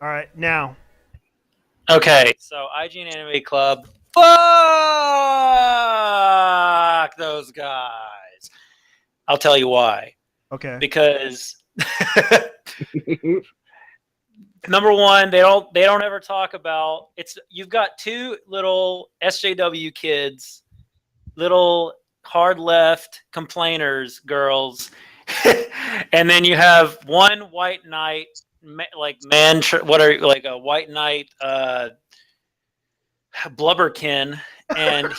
All right, now. Okay, so IGN Anime Club. Fuck those guys. I'll tell you why. Okay. Because number one, they don't ever talk about it's. You've got two little SJW kids, little hard left complainers, girls, and then you have one white knight, like what are like a white knight, blubberkin, and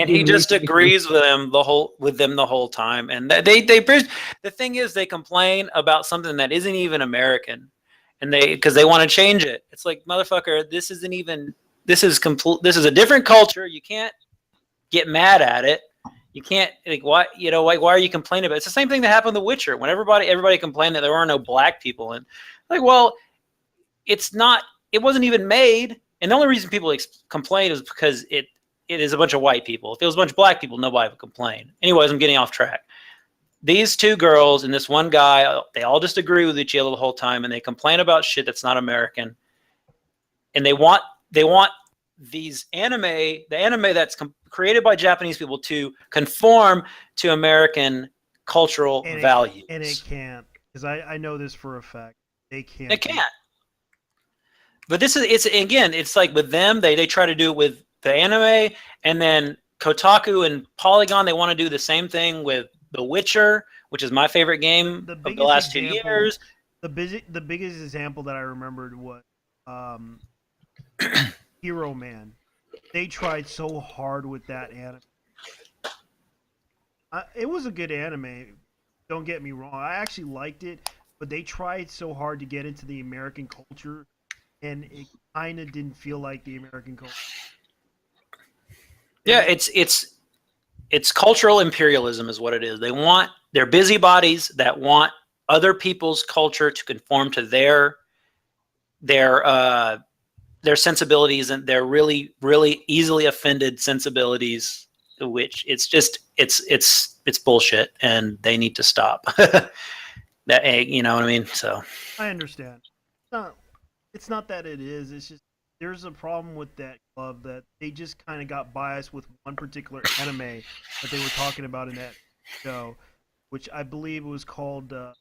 he just agrees with them the whole time. And the thing is, they complain about something that isn't even American, and because they want to change it. It's like, motherfucker, this is a different culture. You can't get mad at it. You can't, like, why are you complaining about it? It's the same thing that happened with The Witcher when everybody complained that there were no black people, and like, well, it wasn't even made. And the only reason people complain is because it is a bunch of white people. If it was a bunch of black people, nobody would complain. Anyways, I'm getting off track. These two girls and this one guy, they all just agree with each other the whole time, and they complain about shit that's not American. And they want the anime that's created by Japanese people to conform to American cultural values. And it can't, because I know this for a fact. They can't. It can't. But it's like with them, they try to do it with the anime, and then Kotaku and Polygon, they want to do the same thing with The Witcher, which is my favorite game of the last 2 years. The biggest example that I remembered was Hero Man. They tried so hard with that anime. It was a good anime, don't get me wrong. I actually liked it, but they tried so hard to get into the American culture, and it kind of didn't feel like the American culture. Yeah, it's cultural imperialism is what it is. They're busybodies that want other people's culture to conform to their sensibilities, and their really, really easily offended sensibilities, which it's bullshit, and they need to stop. You know what I mean? So I understand. It's not that it is. It's just there's a problem with that club that they just kind of got biased with one particular anime that they were talking about in that show, which I believe was called. I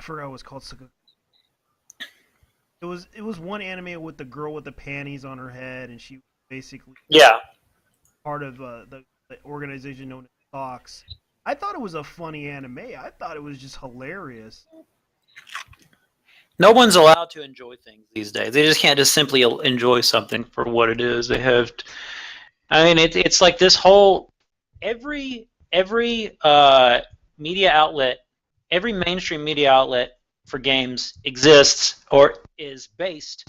forgot what it was called. It was one anime with the girl with the panties on her head, and she was basically part of the organization known as Fox. I thought it was a funny anime. I thought it was just hilarious. No one's allowed to enjoy things these days. They just can't just simply enjoy something for what it is. They have to, I mean, it's like this whole every media outlet, every mainstream media outlet for games exists or is based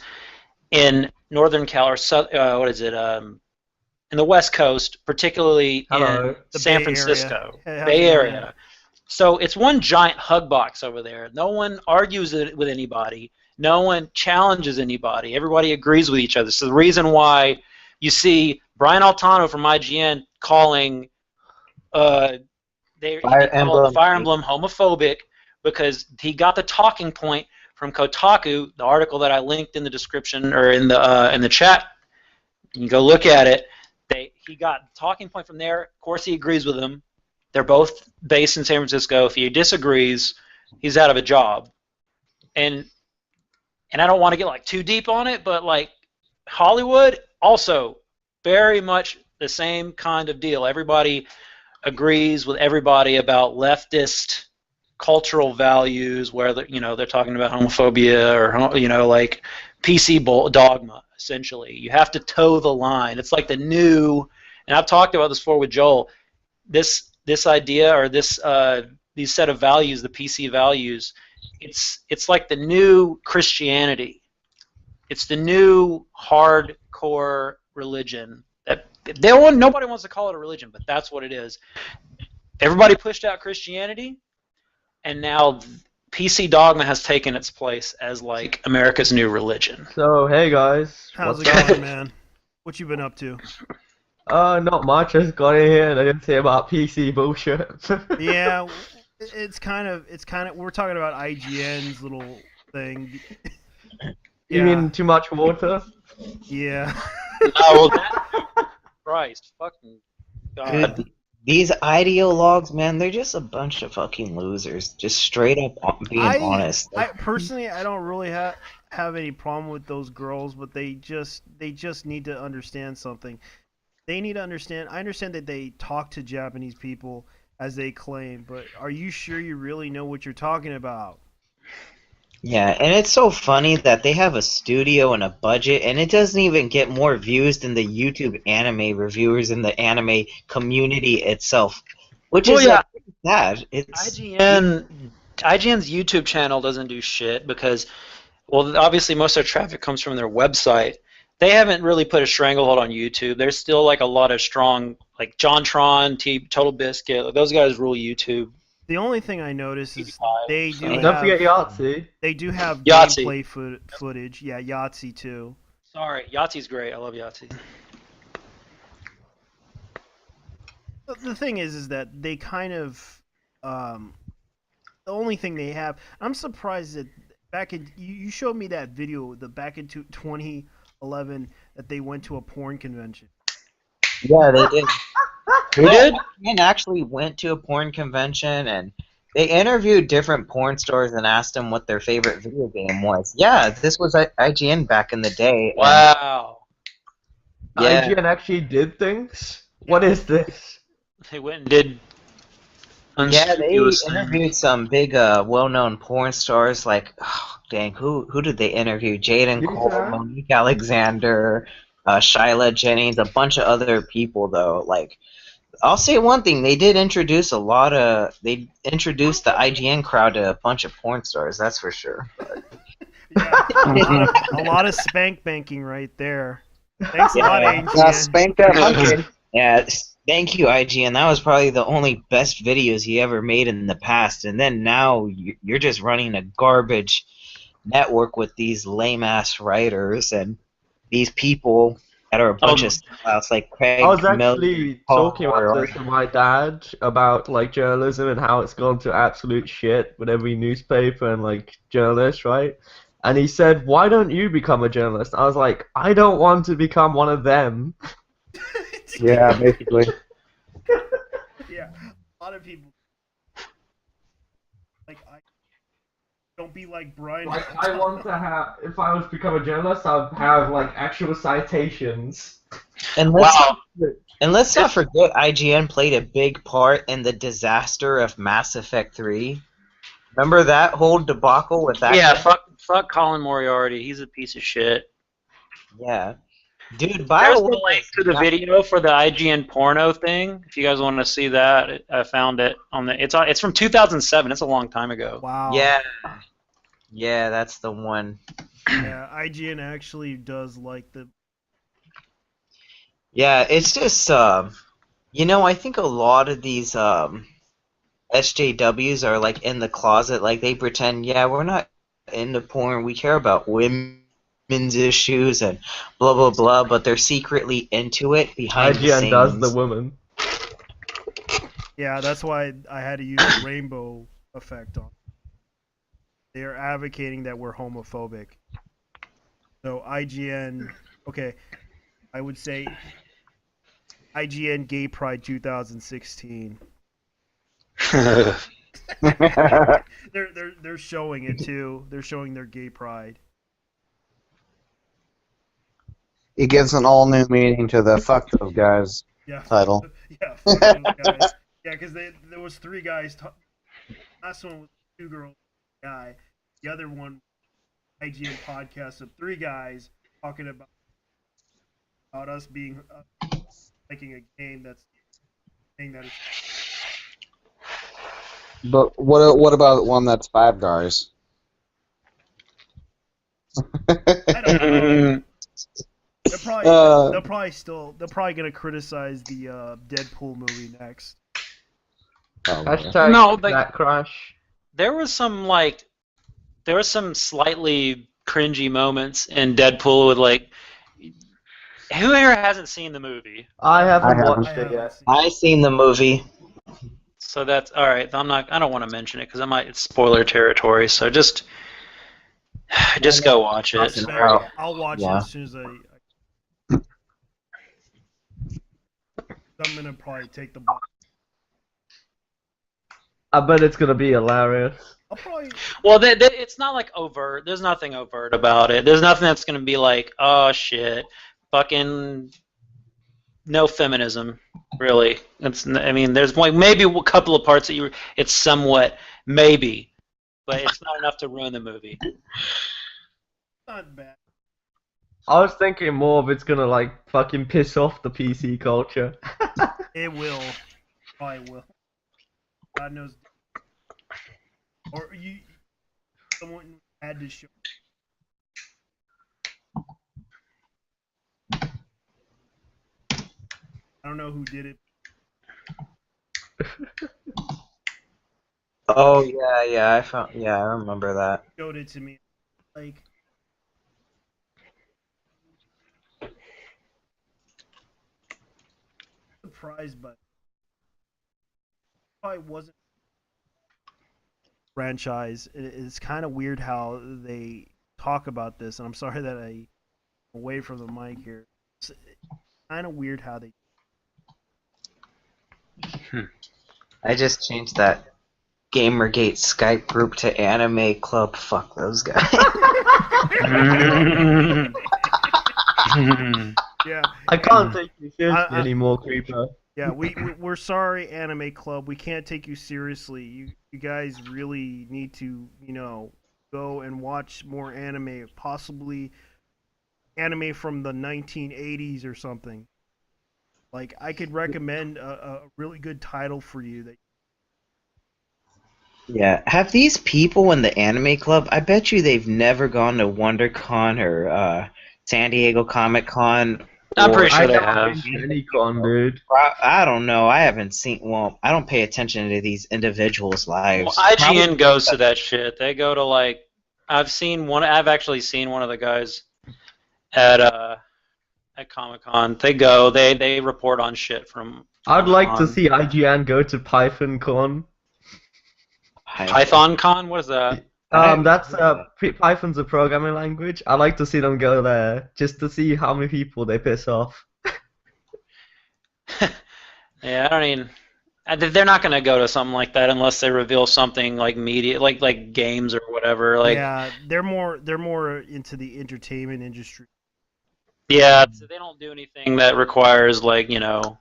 in Northern Cal or in the West Coast, particularly in San Francisco, Bay Area. So it's one giant hug box over there. No one argues with anybody. No one challenges anybody. Everybody agrees with each other. So the reason why you see Brian Altano from IGN calling Fire Emblem homophobic, because he got the talking point from Kotaku, the article that I linked in the description or in the chat. You can go look at it. He got the talking point from there. Of course, he agrees with him. They're both based in San Francisco. If he disagrees, he's out of a job. And I don't want to get like too deep on it, but like Hollywood also very much the same kind of deal. Everybody agrees with everybody about leftist cultural values, where they're talking about homophobia or like PC dogma. Essentially, you have to toe the line. It's like the new, and I've talked about this before with Joel. This idea or these set of values, the PC values, it's like the new Christianity. It's the new hardcore religion. Nobody wants to call it a religion, but that's what it is. Everybody pushed out Christianity, and now PC dogma has taken its place as like America's new religion. So hey guys, how's it going, man? What you been up to? Not much. I just got in here and I didn't say about PC bullshit. Yeah, it's kind of we're talking about IGN's little thing. You mean too much water? Yeah. Oh, well, Christ, fucking God. Dude, these ideologues, man, they're just a bunch of fucking losers. Just straight up being honest. I personally, I don't really have any problem with those girls, but they just need to understand something. They need to understand. I understand that they talk to Japanese people as they claim, but are you sure you really know what you're talking about? Yeah, and it's so funny that they have a studio and a budget, and it doesn't even get more views than the YouTube anime reviewers and the anime community itself, which is like, pretty sad. It's IGN's YouTube channel doesn't do shit because, well, obviously most of their traffic comes from their website. They haven't really put a stranglehold on YouTube. There's still like a lot of strong, like JonTron, Total Biscuit. Those guys rule YouTube. The only thing I notice is they do Don't have, forget Yahtzee. they do have Yahtzee. gameplay footage. Yeah, Yahtzee too. Sorry, Yahtzee's great. I love Yahtzee. The thing is that they kind of the only thing they have. I'm surprised that back in you showed me that video back in 2011 that they went to a porn convention. Yeah, they did. Who did? And actually went to a porn convention, and they interviewed different porn stars and asked them what their favorite video game was. Yeah, this was IGN back in the day. Wow. Yeah. IGN actually did things? What is this? They went and did. Yeah, they unscrupulous things. interviewed some big, well-known porn stars. Like, oh, dang, who did they interview? Jaden Cole, Lisa? Monique Alexander, Shyla Jennings, a bunch of other people though. Like, I'll say one thing: they did introduce They introduced the IGN crowd to a bunch of porn stars. That's for sure. Yeah, a lot of spank banking right there. Thanks a lot, AGN. Spank that monkey. Yeah, thank you, IGN. That was probably the only best videos you ever made in the past. And then now you're just running a garbage network with these lame-ass writers and these people that are a bunch of sellouts like Craig I was Miller. actually talking about this with my dad about like journalism and how it's gone to absolute shit with every newspaper and like journalist, right? And he said, "Why don't you become a journalist?" I was like, "I don't want to become one of them." Yeah, basically. Yeah, a lot of people. Like I don't be like Brian. Like, I want to have, if I was to become a journalist, I'd have like actual citations. And Wow. let's not forget, IGN played a big part in the disaster of Mass Effect 3. Remember that whole debacle with that? Yeah, fuck Colin Moriarty. He's a piece of shit. Yeah. Dude, by There's the way, the link to the video for the IGN porno thing. If you guys want to see that, I found it on the. It's from 2007. It's a long time ago. Wow. Yeah, that's the one. Yeah, IGN actually does like the. Yeah, it's just you know, I think a lot of these SJWs are like in the closet, like they pretend, yeah, we're not into porn, we care about women's issues and blah blah blah, but they're secretly into it behind the IGN scenes. does the woman. Yeah, that's why I had to use the rainbow effect on. They are advocating that we're homophobic. So IGN, okay, I would say IGN Gay Pride 2016. They're showing it too. They're showing their Gay Pride. It gives an all new meaning to the "fuck those guys" Yeah. title. Yeah, fuck those guys. Yeah, because there was three guys. Last one was two girls, guy. The other one, IGN podcast of three guys talking about us being making a game that's saying that. But what about one that's five guys? I don't know. They're probably gonna criticize the Deadpool movie next. Oh, man. Hashtag No, like- that crash. There was some slightly cringy moments in Deadpool with like. Who here hasn't seen the movie? I haven't haven't. watched it yet. I seen the movie. So that's all right. I don't want to mention it because it's spoiler territory. So just Just go watch it. Awesome. Oh, I'll watch yeah. it as soon as I'm gonna probably take the box. I bet it's gonna be hilarious. I'll probably. Well, it's not like overt. There's nothing overt about it. There's nothing that's gonna be like, oh shit, fucking no feminism, really. I mean, there's like maybe a couple of parts that it's somewhat maybe, but it's not enough to ruin the movie. Not bad. I was thinking more of it's gonna like fucking piss off the PC culture. It will. Probably will. God knows. Or someone had to show. I don't know who did it. Oh yeah, I remember that. Showed it to me. Like, surprised, but probably wasn't franchise. It's kind of weird how they talk about this, and I'm sorry that I'm away from the mic here. It's kind of weird how they. I just changed that Gamergate Skype group to Anime Club. Fuck those guys. Yeah. I can't take you seriously anymore, Creeper. Yeah, we're sorry, Anime Club. We can't take you seriously. You guys really need to, go and watch more anime, possibly anime from the 1980s or something. Like, I could recommend a really good title for you. Yeah, have these people in the Anime Club, I bet you they've never gone to WonderCon or San Diego Comic Con. I'm pretty sure I they don't have. think any con, dude. I don't know. I haven't seen. Well, I don't pay attention to these individuals' lives. Well, IGN goes to that shit. They go to like, I've actually seen one of the guys at Comic-Con. They go, they report on shit from. I'd like to Comic-Con. see IGN go to PythonCon. PythonCon? What is that? That's Python's a programming language. I'd like to see them go there just to see how many people they piss off. Yeah, I mean, they're not gonna go to something like that unless they reveal something like media, like games or whatever. Like, yeah, they're more into the entertainment industry. yeah, so they don't do anything that requires like The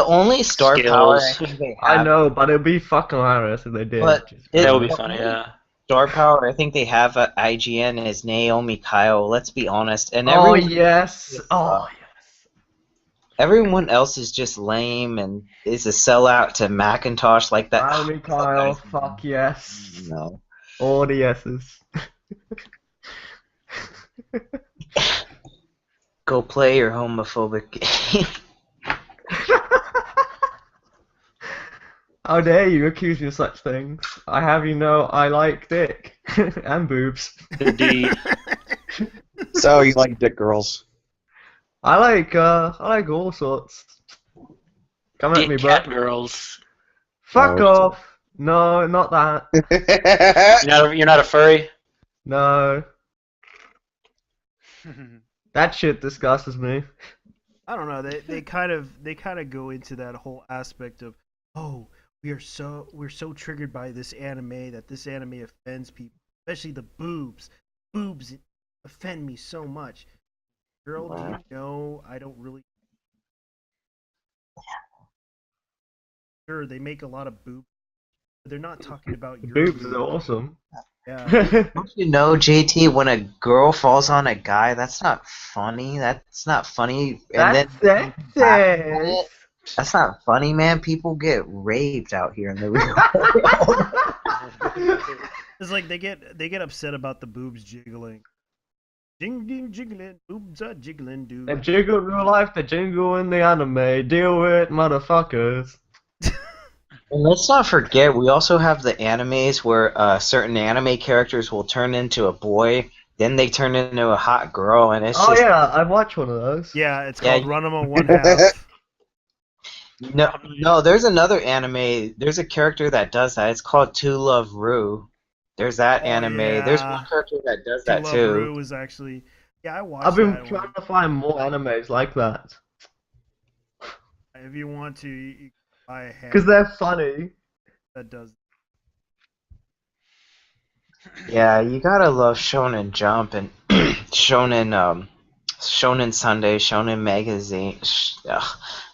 only star power I think they have. I know, but it'd be fucking hilarious if they did. But that would be funny. Yeah. Star power I think they have at IGN is Naomi Kyle. Let's be honest. And oh yes, oh yes. Everyone else is just lame and is a sellout to Macintosh like that. Naomi Kyle, fuck yes. No. All the yeses. Go play your homophobic game. How dare you accuse me of such things? I have you know I like dick and boobs. Indeed. So you like dick girls? I like all sorts. Come at Dick me, cat bro. girls. Fuck No. off. No, not that. You're not a furry. No. That shit disgusts me. I don't know. They kind of go into that whole aspect of, oh, we're so triggered by this anime that this anime offends people, especially the boobs. Boobs offend me so much. Girl, do you know I don't really. Sure, they make a lot of boobs, but they're not talking about your Boobs is awesome. Yeah. Don't you know, JT, when a girl falls on a guy, that's not funny. That's not funny. And That's sexist. That's not funny, man. People get raped out here in the real world. It's like they get upset about the boobs jiggling. Jiggling, boobs are jiggling, dude. They jiggle in real life, they jingle in the anime. Deal with it, motherfuckers. And let's not forget, we also have the animes where certain anime characters will turn into a boy, then they turn into a hot girl, and it's just... yeah, I've watched one of those. Yeah, it's called Runema One Half. No, there's another anime, there's a character that does that, it's called To Love Ru. There's that Oh, anime. There's yeah. one character that does To that Love too. Ru was actually. Yeah, I watched I've been that trying one. to find more animes like that If you want to, you can buy a because hand they're funny. that does. Yeah, you gotta love Shonen Jump and Shonen Sunday, Shonen Magazine.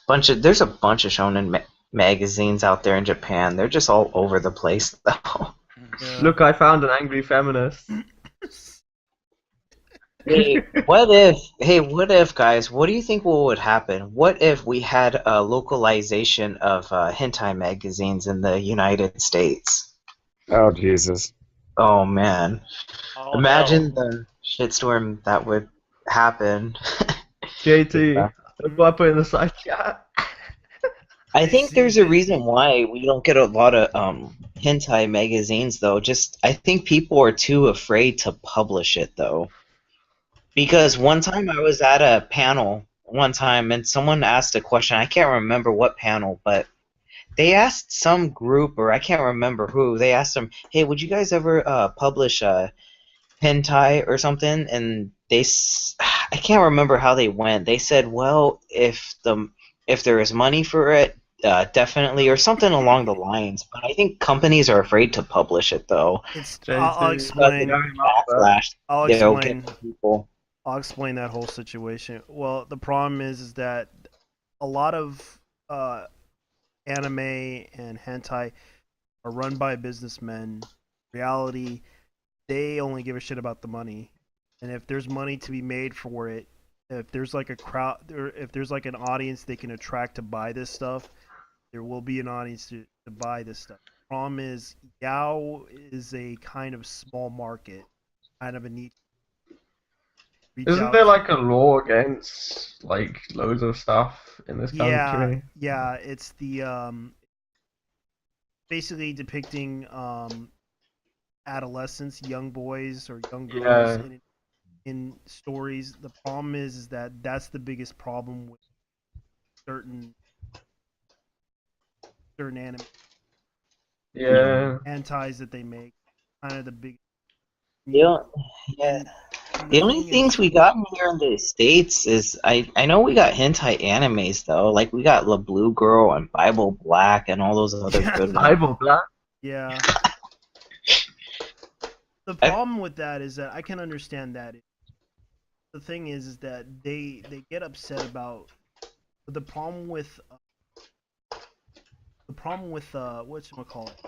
There's a bunch of Shonen magazines out there in Japan. They're just all over the place, though. Yeah. Look, I found an angry feminist. Hey, what if, guys, what do you think would happen? What if we had a localization of hentai magazines in the United States? Oh Jesus. Oh, man. Oh, Imagine hell. the shitstorm that would happen. JT, Yeah. look what I put in the side chat. I think there's a reason why we don't get a lot of hentai magazines, though. I think people are too afraid to publish it, though. Because one time I was at a panel and someone asked a question. I can't remember what panel, but they asked some group, or I can't remember who. They asked them, "Hey, would you guys ever publish hentai or something?" And I can't remember how they went. They said, "Well, if there is money for it, definitely," or something along the lines. But I think companies are afraid to publish it, though. It's. JT, I'll explain. Backlash I'll they'll explain. get from people. I'll explain that whole situation. Well, the problem is that a lot of anime and hentai are run by businessmen. Reality, they only give a shit about the money, and if there's money to be made for it, if there's like a crowd, or if there's like an audience they can attract to buy this stuff, there will be an audience to buy this stuff. The problem is, Yao is a kind of small market, kind of a niche. Reach Isn't out there to- like a law against like loads of stuff in this Yeah, country? yeah, it's the basically depicting adolescents, young boys or young girls Yeah. in stories. The problem is that that's the biggest problem with certain anime Yeah. hentais that they make. Kind of the big. Yeah. And The only thing things is- we got here in the States is I know we got hentai animes though. Like we got La Blue Girl and Bible Black and all those other Yeah. good ones. Bible Black. Yeah. The problem with that is that I can understand that. The thing is that they get upset about the problem with whatchamacallit,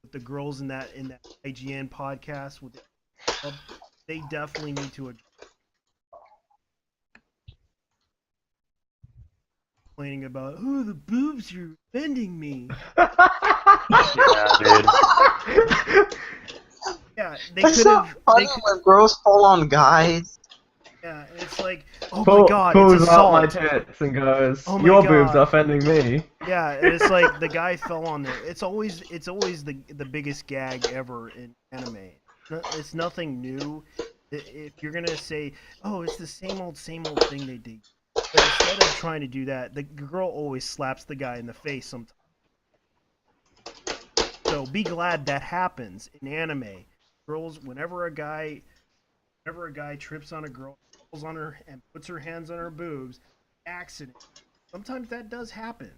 with the girls in that IGN podcast with they definitely need to complaining about, oh, the boobs, you're offending me. Yeah, dude. Yeah, they That's could so have. funny when girls fall on guys. Yeah, it's like, oh my god, pulls it's out my assault. tits and goes, Oh my "Your God. boobs are offending me." Yeah, and it's like the guy fell on there. It's always the biggest gag ever in anime. It's nothing new. If you're gonna say, oh, it's the same old thing they did, but instead of trying to do that, the girl always slaps the guy in the face sometimes. So be glad that happens in anime. Girls, whenever a guy trips on a girl, pulls on her and puts her hands on her boobs, accident. Sometimes that does happen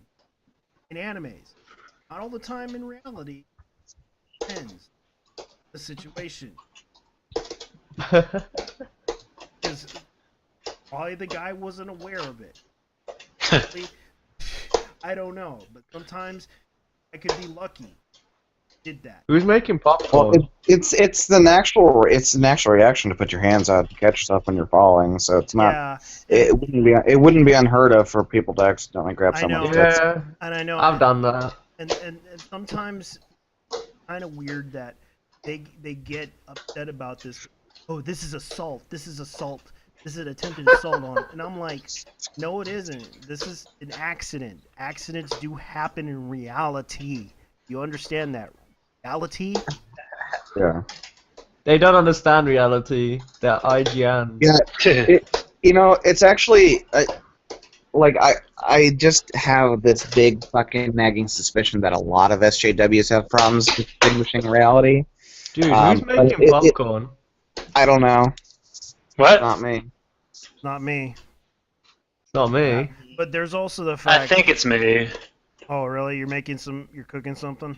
in animes. Not all the time in reality. Depends the situation. Because probably the guy wasn't aware of it. I don't know, but sometimes I could be lucky. Did that. Who's making Well, popcorn? it's the natural reaction to put your hands out to catch stuff when you're falling. So it's not. Yeah, It wouldn't be unheard of for people to accidentally grab I someone's know. tits. Yeah, and I know. I've done that. And sometimes kind of weird that they get upset about this. Oh, this is assault. This is assault. This is an attempted assault on it. And I'm like, no, it isn't. This is an accident. Accidents do happen in reality. You understand that? Reality? Yeah. They don't understand reality. They're IGN. Yeah. It's actually like I just have this big fucking nagging suspicion that a lot of SJWs have problems distinguishing reality. Dude, who's But making popcorn? I don't know. What? Not me. Not me. Not me. But there's also the I fact. think it's me. Oh, really? You're cooking something?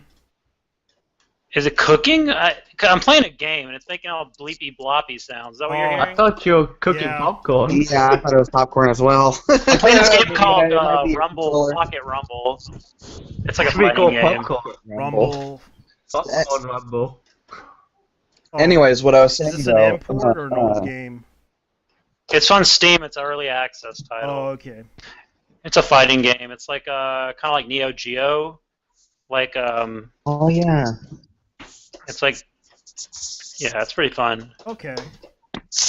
Is it cooking? I'm playing a game and it's making all bleepy bloppy sounds. Is that what you're Oh. I hearing? thought you were cooking Yeah. popcorn. Yeah, I thought it was popcorn as well. I'm playing this game called It might be a Rumble controller. Pocket Rumble. It's like a Should we fighting call game. popcorn? Rumble. Popcorn Rumble. Oh, Anyways, what I was saying is this an though, import or an old game? It's on Steam. It's an early access Oh, title. okay. It's a fighting game. It's like kind of like Neo Geo. Like oh yeah. it's like yeah, it's pretty fun. Okay.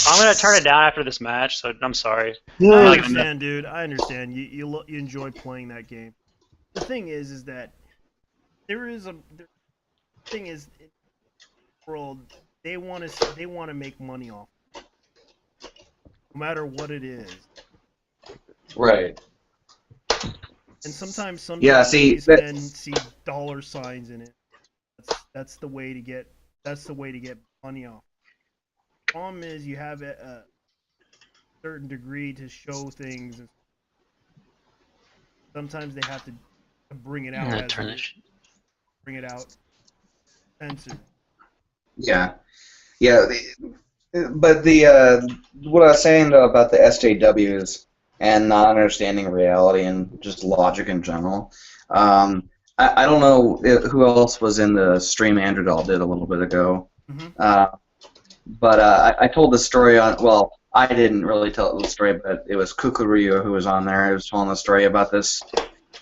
I'm gonna turn it down after this match, so I'm sorry. I like- understand, dude. I understand. You enjoy playing that game. The thing is that the thing is in the world they want to make money off, no matter what it is. Right. And sometimes Yeah, see, men see dollar signs in it. That's the way to get money off. The problem is you have a certain degree to show things. Sometimes they have to bring it I'm out. gonna turn this. Bring it out. Censored. Yeah. Yeah. But what I was saying though about the SJWs and not understanding reality and just logic in general. I don't know who else was in the stream Andrew Dahl did a little bit ago. Mm-hmm. But I told the story on, well, I didn't really tell the story, but it was Kukuryu who was on there. He was telling the story about this.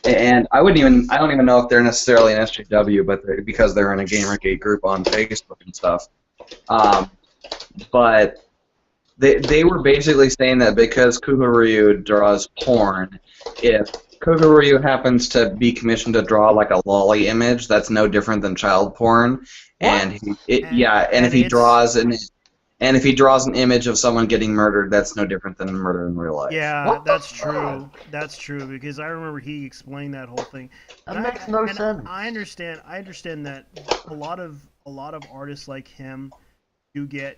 And I don't even know if they're necessarily an SJW, but because they're in a Gamergate group on Facebook and stuff. But they were basically saying that because Kukuryu draws porn, if Kukuryu happens to be commissioned to draw like a lolly image, that's no different than child porn. And if he draws an image of someone getting murdered, that's no different than murder in real life. Yeah, that's true. That's true because I remember he explained that whole thing. That makes no sense. I understand that a lot of artists like him do get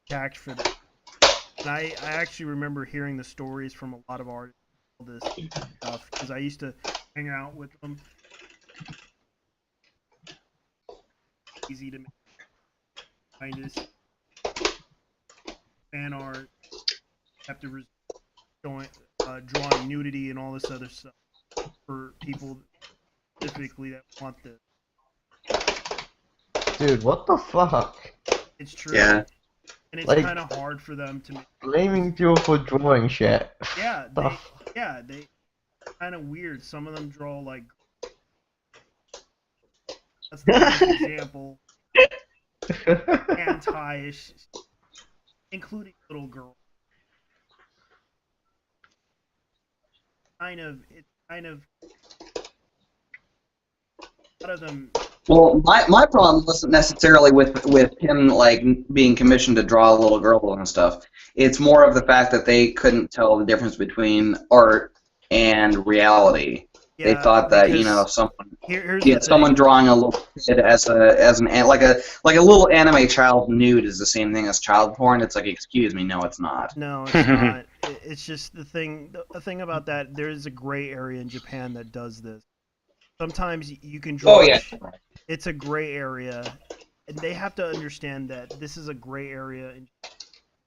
attacked for that. And I actually remember hearing the stories from a lot of artists all this stuff because I used to hang out with them. Easy to make. Find this fan art. Have to drawing nudity and all this other stuff for people specifically that want this. Dude, what the fuck? It's true. Yeah. And it's Like- kind of hard for them to make. Blaming people for drawing shit. Yeah, The they kind of weird. Some of them draw like. That's the best example. Anti-ish, including little girls. It's kind of. A lot of them. Well, my problem wasn't necessarily with him like being commissioned to draw a little girl and stuff. It's more of the fact that they couldn't tell the difference between art and reality. Yeah, They thought that because someone drawing a little kid as an like a little anime child nude is the same thing as child porn. It's like, excuse me, no, it's not. No, it's not. It's just the thing. The thing about that, there is a gray area in Japan that does this. Sometimes you can draw. Oh yeah. It's a gray area, and they have to understand that this is a gray area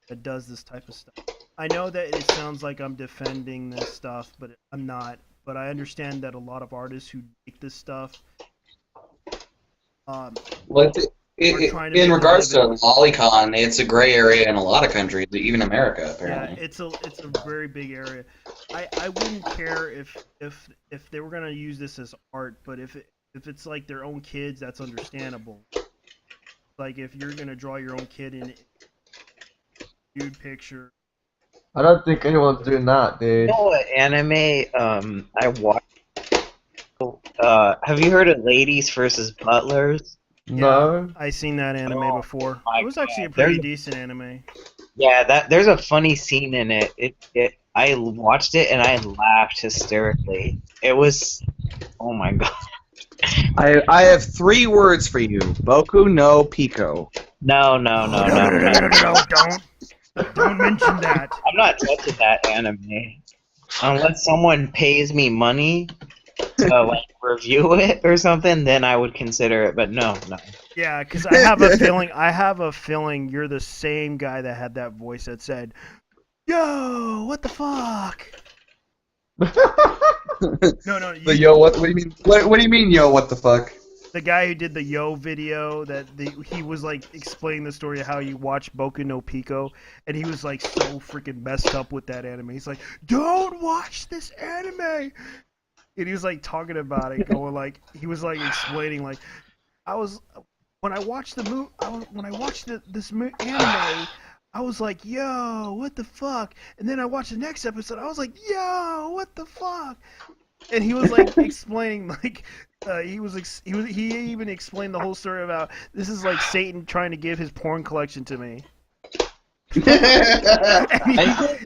that does this type of stuff. I know that it sounds like I'm defending this stuff, but I'm not. But I understand that a lot of artists who make this stuff. Well, trying to in make regards a to living. lolicon, it's a gray area in a lot of countries, even America, apparently. Yeah, it's a very big area. I wouldn't care if they were gonna use this as art, but if it's like their own kids, that's understandable. Like if you're gonna draw your own kid in a nude picture. I don't think anyone's doing that, dude. You know what anime I watched? Have you heard of Ladies versus Butlers? No. I seen that anime Oh, before. my It was actually a God. pretty There's- decent anime. Yeah, there's a funny scene in it. I watched it and I laughed hysterically. It was, oh my god. I have 3 words for you. Boku no Pico. No, Don't mention that. I'm not touching that anime unless someone pays me money to like review it or something. Then I would consider it. But no. Yeah, because I have a feeling you're the same guy that had that voice that said, "Yo, what the fuck?" No. The yo, what do you mean? What do you mean, yo? What the fuck? The guy who did the Yo video, he was like explaining the story of how you watch Boku no Pico, and he was like so freaking messed up with that anime. He's like, "Don't watch this anime," and he was like talking about it, going like he was like explaining like, when I watched this anime, I was like, "Yo, what the fuck?" And then I watched the next episode, I was like, "Yo, what the fuck?" And he was like explaining like. He even explained the whole story about this is like Satan trying to give his porn collection to me.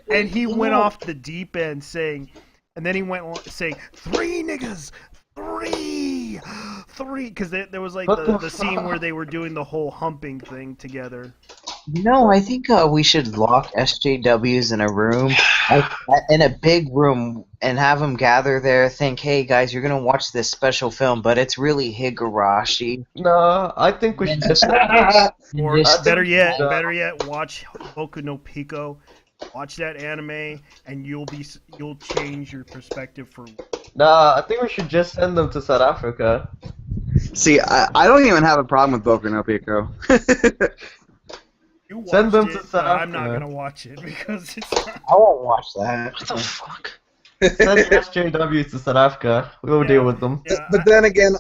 and he went off the deep end saying, and then he went on saying 3 niggas, 3, because there was like the scene where they were doing the whole humping thing together. No, I think we should lock SJWs in a room, in a big room, and have them gather there. Think, hey guys, you're gonna watch this special film, but it's really Higurashi. No, I think we should just. Or better yet, watch Boku no Pico. Watch that anime, and you'll change your perspective for. Nah, I think we should just send them to South Africa. See, I don't even have a problem with Boku no Pico. You Send them watched to it, South I'm not Africa. gonna watch it because it's not. I won't watch that. What the fuck? Send SJW to South Africa. We'll Yeah. deal with them. Yeah, But then again,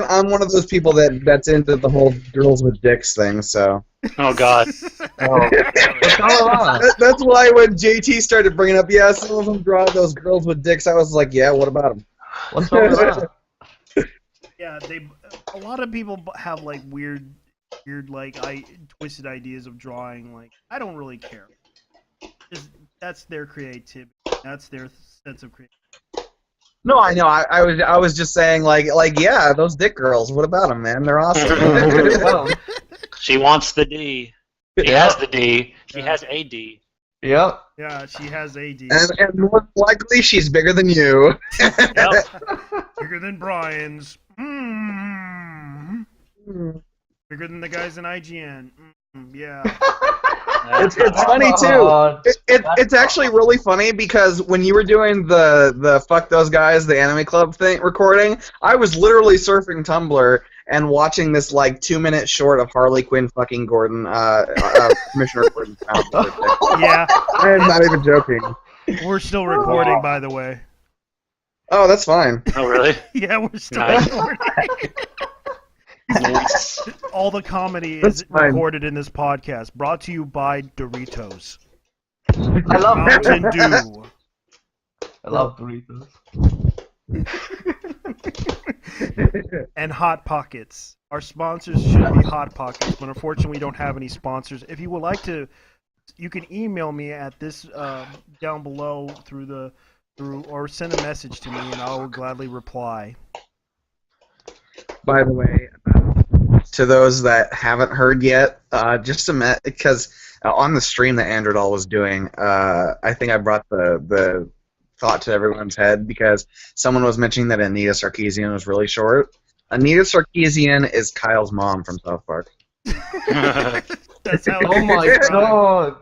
I'm one of those people that's into the whole girls with dicks thing. So Oh god. Oh, What's going on? that's why when JT started bringing up, yeah, some of them draw those girls with dicks, I was like, yeah, what about them? What's going on? Yeah, a lot of people have like weird like twisted ideas of drawing. Like, I don't really care. That's their creativity. That's their sense of creativity. No, I know. I was just saying, like, yeah, those dick girls. What about them, man? They're awesome. Well, She wants the D. She has the D. She has a D. yep. Yeah, she has AD. and more likely, she's bigger than you. Yep. Bigger than Brian's. Bigger than the guys in IGN. Yeah. It's funny too. It's actually really funny because when you were doing the fuck those guys, the anime club thing recording, I was literally surfing Tumblr and watching this like 2-minute short of Harley Quinn fucking Gordon, Commissioner Gordon. Yeah. I am not even joking. We're still recording, by the way. Oh, that's fine. Oh really? Yeah, we're still Nice. recording. Nice. All the comedy That's is fine. recorded in this podcast. Brought to you by Doritos. I love Mountain Doritos. Dew. I love Doritos. And Hot Pockets. Our sponsors should be Hot Pockets, but unfortunately we don't have any sponsors. If you would like to, you can email me at this down below or send a message to me, and I will gladly reply. By the way, to those that haven't heard yet, just a minute, because on the stream that Androdol was doing, I think I brought the thought to everyone's head because someone was mentioning that Anita Sarkeesian was really short. Anita Sarkeesian is Kyle's mom from South Park. That's how. Oh my god!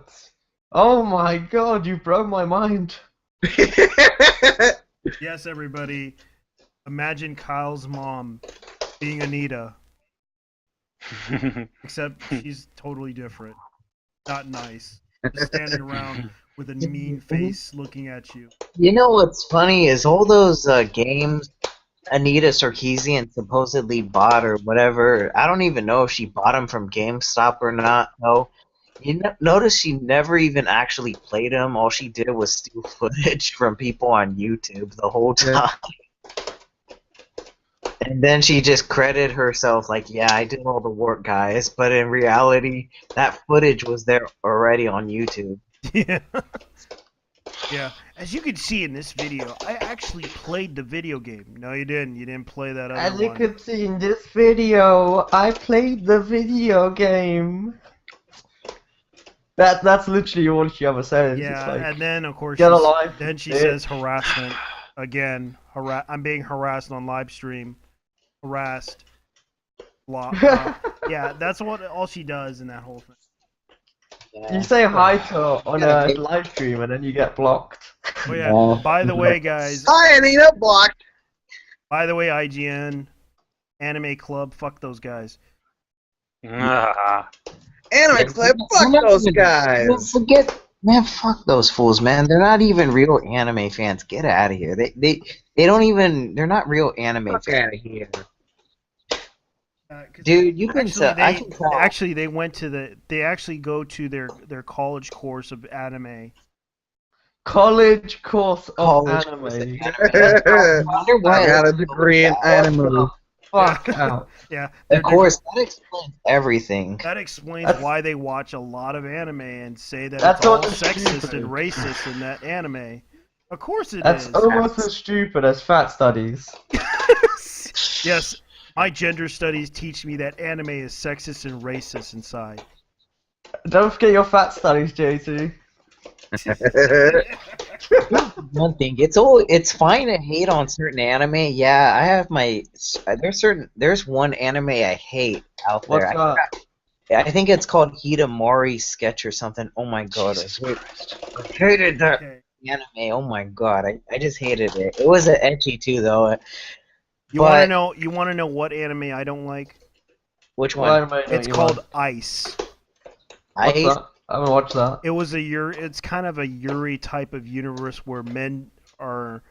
Oh my god! You broke my mind. Yes, everybody. Imagine Kyle's mom being Anita, except she's totally different. Not nice. Just standing around with a mean face looking at you. you know what's funny is all those games Anita Sarkeesian supposedly bought or whatever. I don't even know if she bought them from GameStop or not. No. Notice she never even actually played them. All she did was steal footage from people on YouTube the whole time. And then she just credited herself like, yeah, I did all the work, guys. But in reality, that footage was there already on YouTube. Yeah. Yeah, as you can see in this video, I actually played the video game. No, you didn't. You didn't play that As other you one. can see in this video, I played the video game. That's literally all she ever says. It's Yeah, like, and then of course get a life, then she bitch. says harassment again. I'm being harassed on live stream. Harassed. Yeah, that's all she does in that whole thing. You say hi to her on a live stream and then you get blocked. Oh yeah. By the way, guys. Hi, Anita, blocked. By the way, IGN, Anime Club, fuck those guys. Ah. Anime Clip, fuck those guys. Forget, man, fuck those fools, man. They're not even real anime fans. Get out of here. They don't even. They're not real anime Fuck fans. out of here. Dude, you can tell. I can tell. Actually, they went to they actually go to their college course of anime. College course of College anime. course of anime. I wonder why got a degree in anime. Fuck out. Yeah. Of course, that explains everything. That explains That's- why they watch a lot of anime and say that That's it's all all sexist stupid. and racist in that anime. Of course it That's is. almost as stupid as fat studies. Yes, my gender studies teach me that anime is sexist and racist inside. Don't forget your fat studies, JT. One thing, it's fine to hate on certain anime. Yeah, I have my. There's one anime I hate out there. What's that? I think it's called Hidamari Sketch or something. Oh my god, I hated that Okay. anime. Oh my god, I just hated it. It was ecchi too, though. You want to But- know? You want to know what anime I don't like? Which Why one? am I It's called Ice. What's that? I haven't watched that. It was It's kind of a Yuri type of universe where men are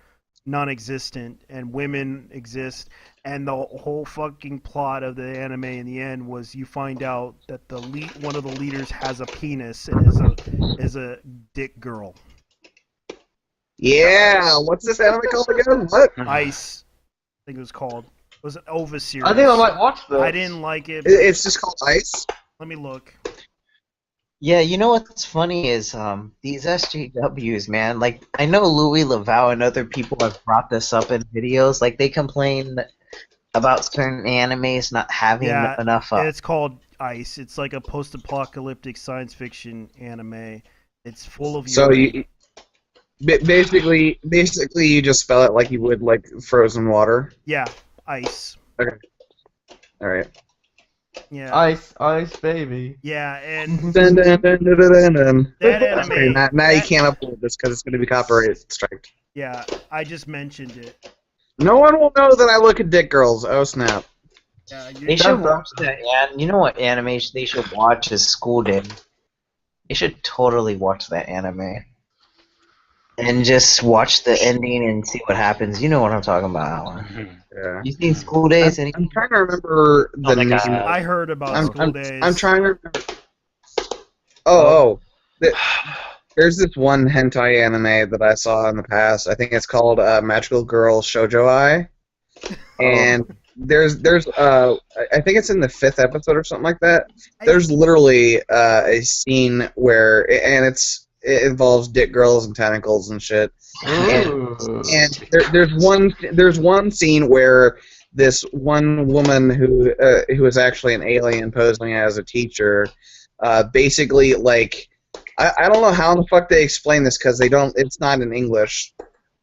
non-existent and women exist, and the whole fucking plot of the anime in the end was you find out that one of the leaders has a penis and is a dick girl. Yeah, what's this anime called again? What? Ice, I think it was called. It was an OVA series. I think I might watch this. I didn't like it. But It's just called Ice? let me look. Yeah, you know what's funny is these SJWs, man. Like I know Louis Laval and other people have brought this up in videos. Like they complain about certain animes not having Yeah, enough. It's called Ice. It's like a post-apocalyptic science fiction anime. It's full of So Yuri. basically you just spell it like you would like frozen water. Yeah, Ice. All right. Yeah. Ice, baby. Yeah, and Dun, dun, dun, dun, dun, dun. that Okay, anime. now you can't upload this because it's going to be copyright striked. Yeah, I just mentioned it. No one will know that I look at dick girls. Oh snap! Yeah, They should watch that. And you know what anime they should watch is School Day. They should totally watch that anime. And just watch the ending and see what happens. You know what I'm talking about, Alan. Yeah. You seen School Days? I'm trying to remember the Oh my name. God. I heard about School Days. I'm trying to remember. Oh. There's this one hentai anime that I saw in the past. I think it's called Magical Girl Shoujo Ai. And there's I think it's in the 5th episode or something like that. There's literally a scene where it involves dick girls and tentacles and shit. And there's one scene where this one woman who is actually an alien posing as a teacher, basically like I don't know how in the fuck they explain this because it's not in English,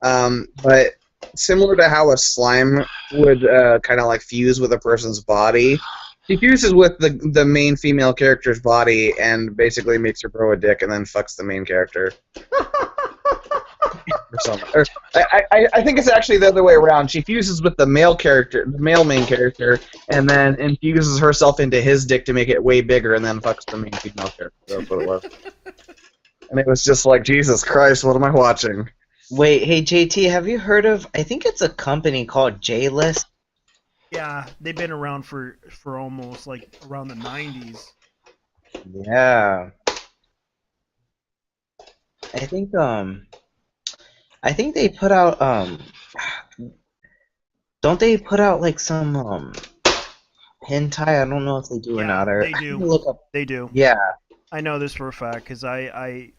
but similar to how a slime would kind of like fuse with a person's body. He fuses with the main female character's body and basically makes her grow a dick and then fucks the main character. Or something. Or, I think it's actually the other way around. She fuses with the male main character, and then infuses herself into his dick to make it way bigger and then fucks the main female character. That's what it was. And it was just like, Jesus Christ, what am I watching? Wait, hey JT, have you heard of? I think it's a company called J-List. Yeah, they've been around for almost like around the 90s. Yeah. I think they put out don't they put out like some hentai? I don't know if they do or Yeah, not. they I do. can look up. They do. Yeah. I know this for a fact because I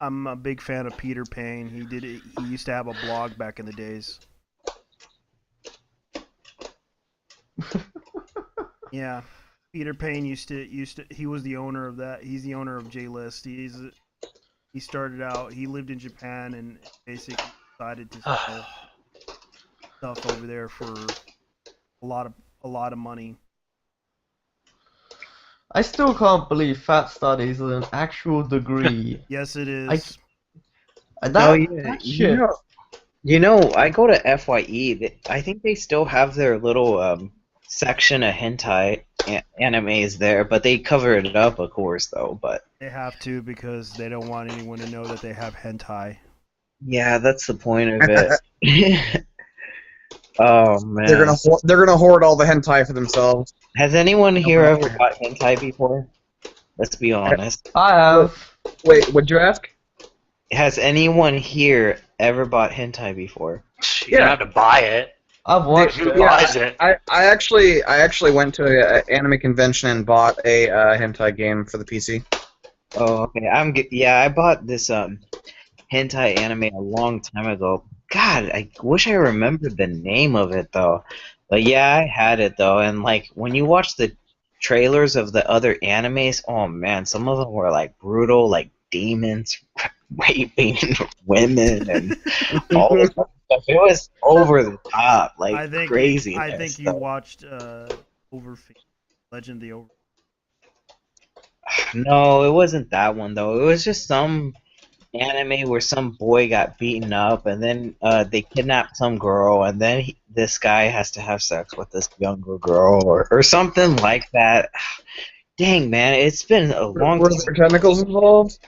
I'm a big fan of Peter Payne. He used to have a blog back in the days. Yeah, Peter Payne used to. He was the owner of that. He's the owner of J-List. He started out. He lived in Japan and basically decided to sell stuff over there for a lot of money. I still can't believe Fat Studies is an actual degree. Yes, it is. That shit. I go to FYE. I think they still have their little section of hentai animes there, but they cover it up, of course, though. But They have to because they don't want anyone to know that they have hentai. yeah, that's the point of it. Oh man, They're gonna hoard all the hentai for themselves. has anyone here ever bought hentai before? Let's be honest. I have. Wait, what'd you ask? Has anyone here ever bought hentai before? You don't have to buy it. I've watched Who it. buys it? I actually went to an anime convention and bought a hentai game for the PC. Oh, okay. I bought this hentai anime a long time ago. God, I wish I remembered the name of it though. But yeah, I had it though, and like when you watch the trailers of the other animes, oh man, some of them were like brutal, like demons raping women and all this stuff. It was over the top, like crazy. I think you watched Legend of the Over. No, it wasn't that one though. It was just some anime where some boy got beaten up, and then they kidnapped some girl, and then this guy has to have sex with this younger girl, or something like that. Dang man, it's been a long Were time. there tentacles involved?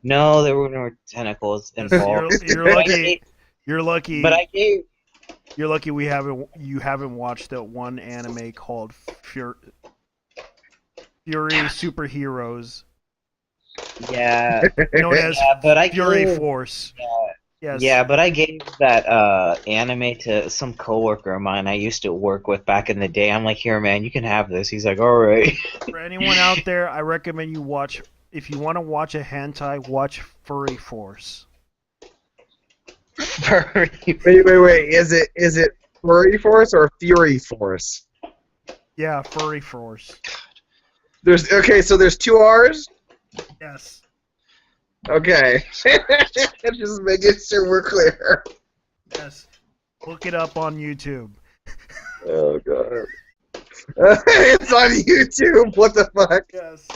No, there were no tentacles involved. You're lucky. You're lucky. But I gave. You're lucky you haven't watched that one anime called Fury Superheroes, Yeah. known as But I Fury gave, Force. Yes. Yeah, but I gave that anime to some coworker of mine I used to work with back in the day. I'm like, here, man, you can have this. He's like, all right. For anyone out there, I recommend you watch. If you want to watch a hentai, watch Furry Force. Furry. Wait. Is it Furry Force or Fury Force? Yeah, Furry Force. So there's two R's? Yes. Okay. Just making sure we're clear. Yes. Look it up on YouTube. Oh god. It's on YouTube. What the fuck? Yes.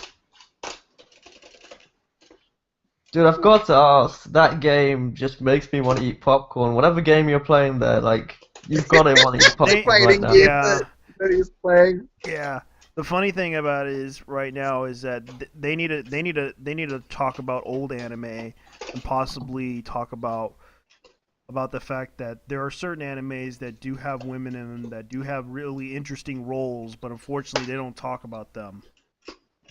Dude, I've got to ask, that game just makes me want to eat popcorn. Whatever game you're playing there, like, you've got to want to eat popcorn right Fighting now. game Yeah. that he's playing. Yeah. The funny thing about it is right now is that they need to talk about old anime and possibly talk about the fact that there are certain animes that do have women in them that do have really interesting roles, but unfortunately they don't talk about them.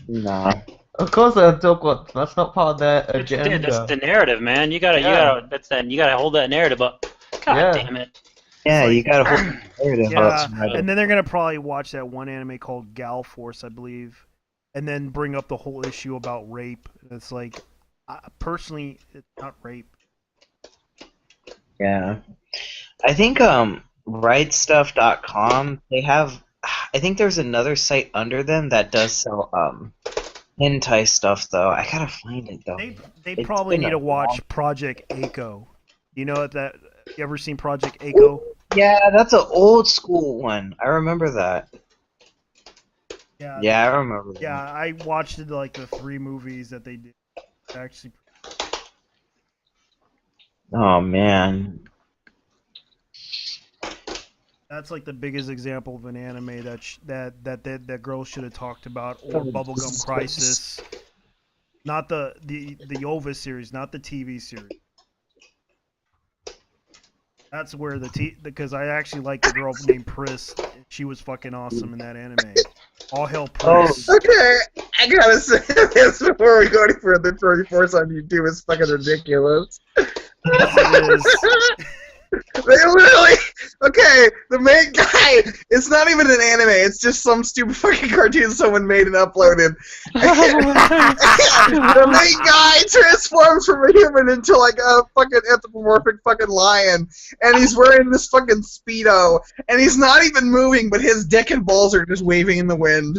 Nah. Of course they don't talk about, that's not part of their agenda. That's the narrative, man. You gotta hold that narrative up. God Yeah. damn it. Yeah, Like- you gotta hold the narrative Yeah, up. and then they're gonna probably watch that one anime called Gal Force, I believe, and then bring up the whole issue about rape. It's like, personally, it's not rape. Yeah. I think rightstuff.com, they have, I think there's another site under them that does sell hentai stuff though. I gotta find it though. They It's probably been need a to watch long- Project Echo. You know that? You ever seen Project Echo? Yeah, that's an old school one. I remember that. Yeah, I remember that. Yeah, I watched like the 3 movies that they did. Actually, Oh man. that's like the biggest example of an anime that girls should have talked about, or Bubblegum Crisis. Not the OVA series, not the TV series. That's where because I actually like the girl named Pris. She was fucking awesome in that anime. All hell Pris. Okay, I gotta say this before we go any further. Furry Force on YouTube is fucking ridiculous. Yes, it is. Okay, the main guy, it's not even an anime, it's just some stupid fucking cartoon someone made and uploaded. The main guy transforms from a human into like a fucking anthropomorphic fucking lion, and he's wearing this fucking Speedo, and he's not even moving, but his dick and balls are just waving in the wind.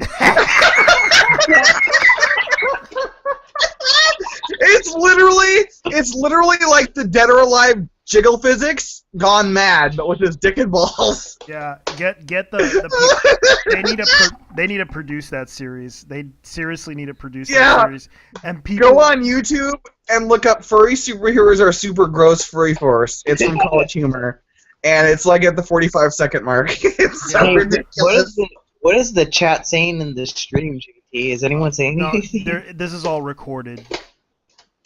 It's literally like the Dead or Alive jiggle physics gone mad, but with his dick and balls. Yeah, get the they need to produce that series. They seriously need to produce that series. And people Go on YouTube and look up "Furry Superheroes Are Super Gross Furry Force." It's from College Humor, and it's like at the 45-second mark. It's so Hey, ridiculous. what is the chat saying in the stream, JT? Is anyone saying no, anything? this is all recorded.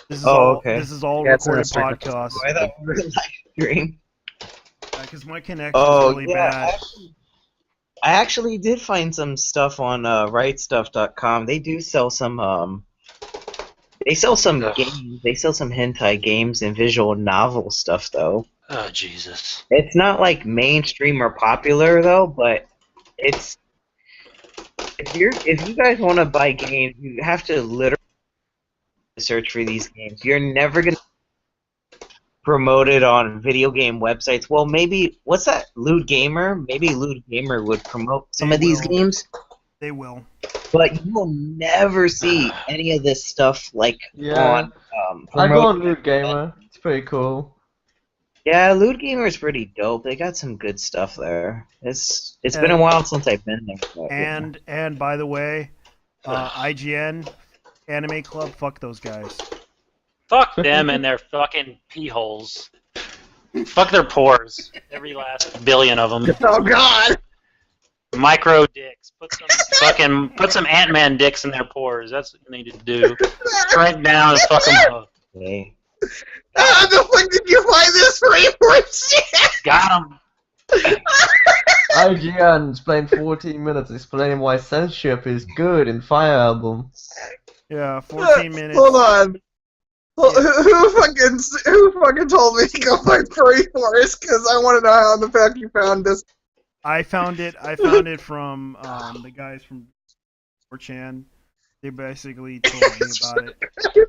This is okay. This is all Yeah, it's in recorded a stream. podcast. I thought we were live stream. Because my connection Oh, is really yeah. bad. I actually did find some stuff on rightstuff.com. They do sell some they sell some games. They sell some hentai games and visual novel stuff though. Oh Jesus! It's not like mainstream or popular though, but it's if you guys want to buy games, you have to literally search for these games. You're never gonna promote it on video game websites. Well, maybe what's that? Lewd Gamer? Maybe Lewd Gamer would promote some of these games, They will. but you will never see any of this stuff like Yeah. on I go on promoted- Loot Gamer. It's pretty cool. Yeah, Lewd Gamer is pretty dope. They got some good stuff there. It's been a while since I've been there. But, And by the way, IGN Anime Club, fuck those guys. Fuck them and their fucking pee holes. Fuck their pores. Every last billion of them. Oh God! Micro dicks. Put some Ant-Man dicks in their pores. That's what you need to do. Shrink down and fuck them up. okay. How the fuck did you find this shit? Got them. IGN spent 14 minutes explaining why censorship is good in Fire Emblem. Yeah, 14 minutes. Hold on. Who fucking told me to go find Furry Forest? Because I want to know how the fuck you found this. I found it from the guys from 4chan. They basically told me about it.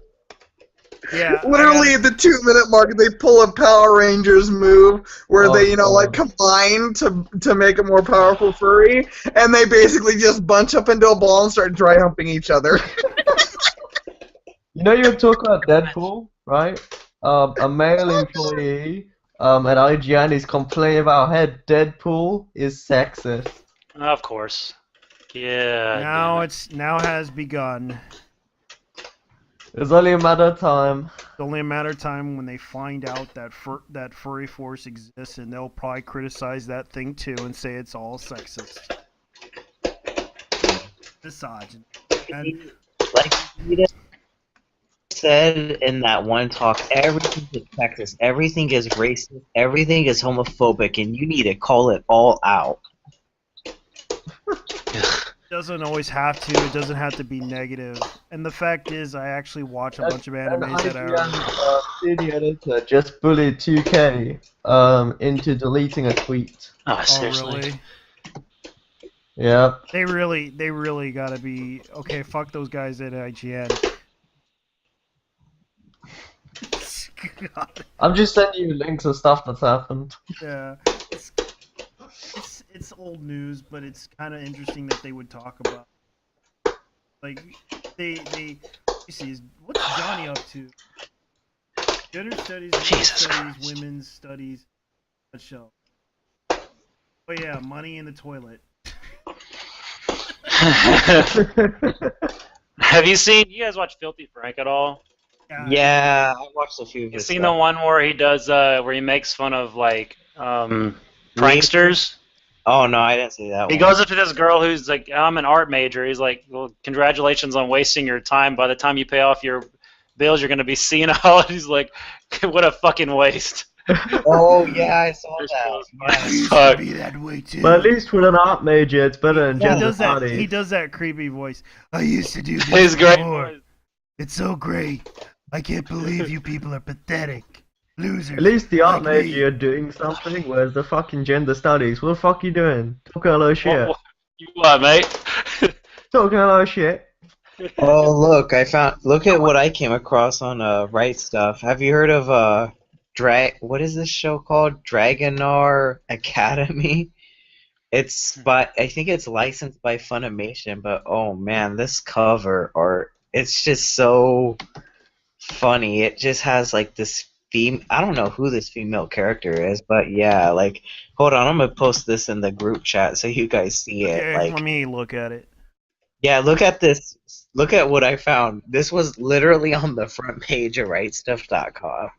Yeah, Literally at the 2-minute mark, they pull a Power Rangers move where they, like combine to make a more powerful furry, and they basically just bunch up into a ball and start dry humping each other. You know you talk about Deadpool, right? A male employee at IGN is complaining about how Deadpool is sexist. Of course. Yeah. now has begun. It's only a matter of time. It's only a matter of time when they find out that Furry Force exists, and they'll probably criticize that thing too and say it's all sexist. Misogyny. And Like you said in that one talk, everything is sexist, everything is racist, everything is homophobic, and you need to call it all out. it doesn't always have to. It doesn't have to be negative. And the fact is, I actually watch a bunch of animes that are. City editor just bullied 2K into deleting a tweet. Oh, Oh, seriously. really? Yeah. They really gotta be okay. Fuck those guys at IGN. God. I'm just sending you links of stuff that's happened. Yeah, it's old news, but it's kind of interesting that they would talk about. Like they you see, what's Johnny up to? Gender studies, Jesus studies, Christ. women's studies. Let's show. Oh yeah, money in the toilet. Have you guys watch Filthy Frank at all? Yeah, I watched a few of You his seen stuff. the one where he does where he makes fun of like pranksters? Oh no, I didn't see that He one. goes up to this girl who's like, I'm an art major. He's like, well, congratulations on wasting your time. By the time you pay off your bills, you're going to be senile. He's like, what a fucking waste. Oh yeah, I saw This that. was Yeah. funny as fuck. Be that way too. But at least with an art major, it's better than he gender does that. studies. He does that creepy voice. I used to do this He's great. before. It's so great. I can't believe you people are pathetic. Loser. At least the art Like major me. you're doing something, whereas the fucking gender studies, what the fuck you doing? Talking a lot of shit. You what, mate? Talking a lot of shit. Oh, look, look at what I came across on Right Stuff. Have you heard of what is this show called? Dragonar Academy? I think it's licensed by Funimation, but oh man, this cover art, it's just so funny. It just has like this I don't know who this female character is, but yeah, like, hold on, I'm gonna post this in the group chat so you guys see it. Okay, Like, let me look at it. yeah, look at this. Look at what I found. This was literally on the front page of RightStuff.com.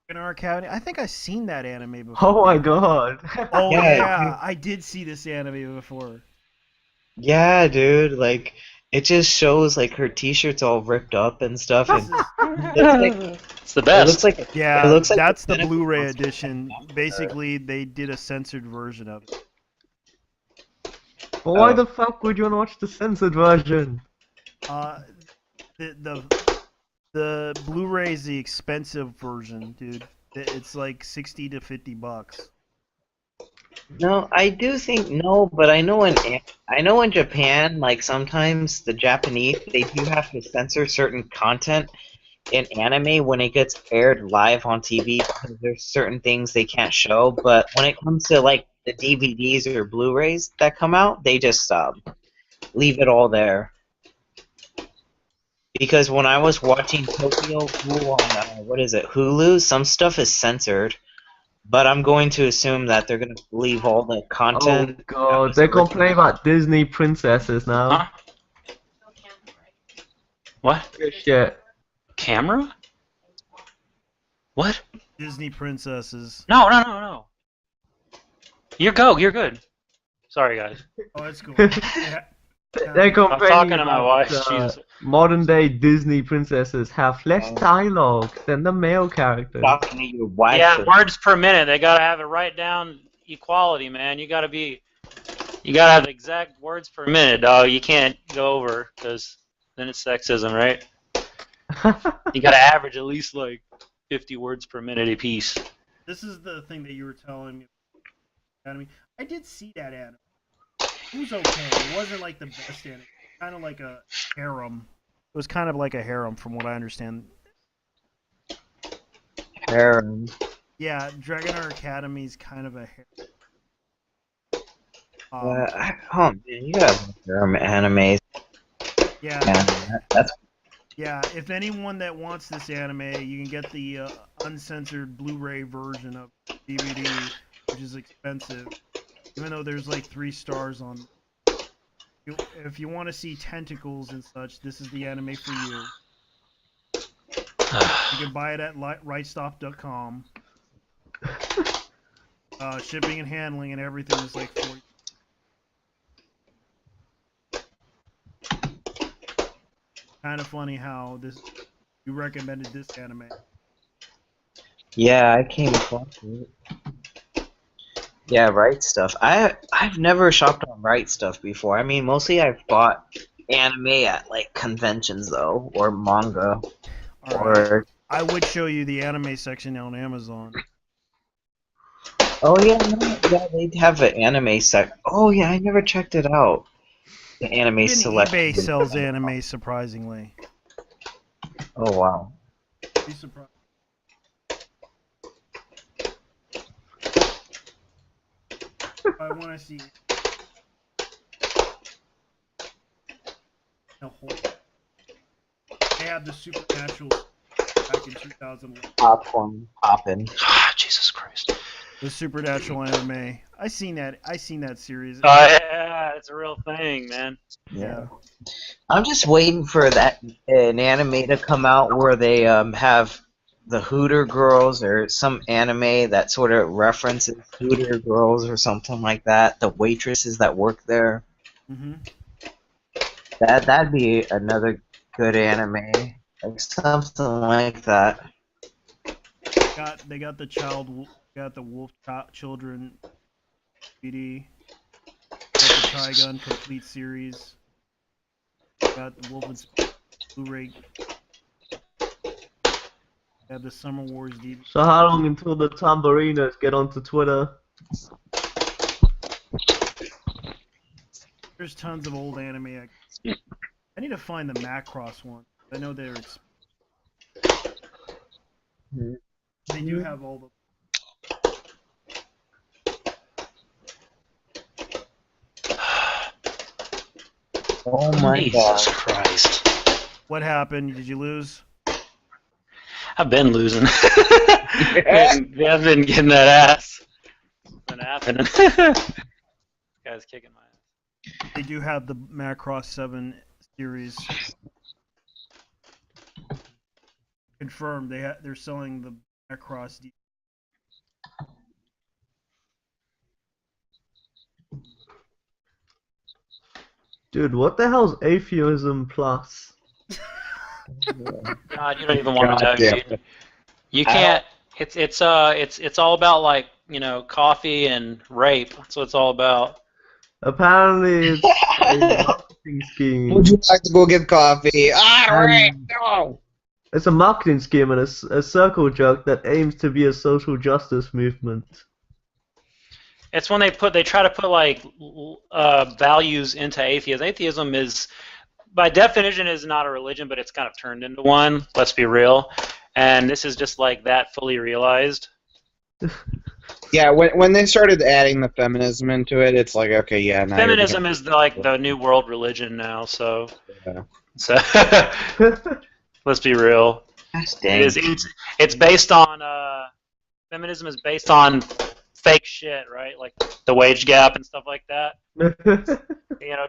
In our academy, I think I've seen that anime before. Oh my god. Oh Yeah, yeah, dude. I did see this anime before. Yeah, dude, like, it just shows like her t-shirt's all ripped up and stuff, and It's the it best. looks like Yeah, it looks like that's the Pinnacle Blu-ray wants to edition. come after Basically, they did a censored version of it. But why Oh. the fuck would you want to watch the censored version? The Blu-ray is the expensive version, dude. It's like $60 to $50. No, I do think no, but I know in Japan, like sometimes the Japanese they do have to censor certain content in anime when it gets aired live on TV because there's certain things they can't show. But when it comes to like the DVDs or Blu-rays that come out, they just leave it all there. Because when I was watching Tokyo Ghoul on Hulu, some stuff is censored. But I'm going to assume that they're going to leave all the Oh content. that god, was they're original. complaining about Disney princesses now. Huh? What? Shit. Camera? What? Disney princesses. No. You're good. Sorry, guys. Oh, that's cool. Yeah. They're I'm complaining talking to my about, wife. Jesus. modern day Disney princesses have less dialogue than the male characters. Talking to your wife. Yeah, words per minute. They gotta have it right down equality, man. You gotta have the exact words per minute, dog. You can't go over, because then it's sexism, right? You gotta average at least like 50 words per minute a piece. This is the thing that you were telling me. Anime. I did see that anime. It was okay. It wasn't like the best anime. Kind of like a harem. It was kind of like a harem, from what I understand. Harem. Yeah, Dragonar Academy is kind of a harem. Oh man, you have harem animes. Yeah. Man, that's Yeah, if anyone that wants this anime, you can get the uncensored Blu-ray version of DVD, which is expensive. Even though there's like 3 stars on. If you want to see tentacles and such, this is the anime for you. You can buy it at rightstop.com. Shipping and handling and everything is like $40. Kind of funny how you recommended this anime. yeah, I came across it. Yeah, Right Stuff. I've never shopped on Right Stuff before. I mean, mostly I've bought anime at like conventions though, or manga, Alright. or I would show you the anime section on Amazon. oh yeah, no, yeah, they have an anime Oh yeah, I never checked it out. The anime Even selection. eBay sells anime, surprisingly. Oh wow. Be surprised. I want to see. The whole. They had the Supernatural back in 2011. Popcorn poppin'. Ah, Jesus Christ. The Supernatural anime. I seen that series. Oh yeah, it's a real thing, man. Yeah. I'm just waiting for an anime to come out where they have the Hooter Girls or some anime that sort of references Hooter Girls or something like that. The waitresses that work there. Mhm. That'd be another good anime, like something like that. They got the Wolf Children DVD. Got the Trigun complete series. Got the Wolf and Blu-ray. Yeah, the Summer Wars DVD. So how long until the tamburinos get onto Twitter? There's tons of old anime. I need to find the Macross one. I know they're. They do have all the. Oh my god. Jesus Christ. What happened? Did you lose? I've been losing. I've been getting that ass. It's been happening. Guy's kicking my ass. They do have the Macross 7 series. Confirmed. They're selling the Macross. Dude, what the hell's atheism plus? God, you don't even want to know, damn dude. You can't. It's all about like coffee and rape. That's what it's all about. Apparently, it's a marketing scheme. Would you like to go get coffee? Alright, no! It's a marketing scheme and a circle jerk that aims to be a social justice movement. It's when they try to put like values into atheism. Atheism is, by definition, is not a religion, but it's kind of turned into one. Let's be real. And this is just like that fully realized. Yeah, when they started adding the feminism into it, it's like, okay, yeah. Now Feminism is like the new world religion now. So, Yeah. so let's be real. Gosh dang. It's based on feminism is based on fake shit, right? Like the wage gap and stuff like that.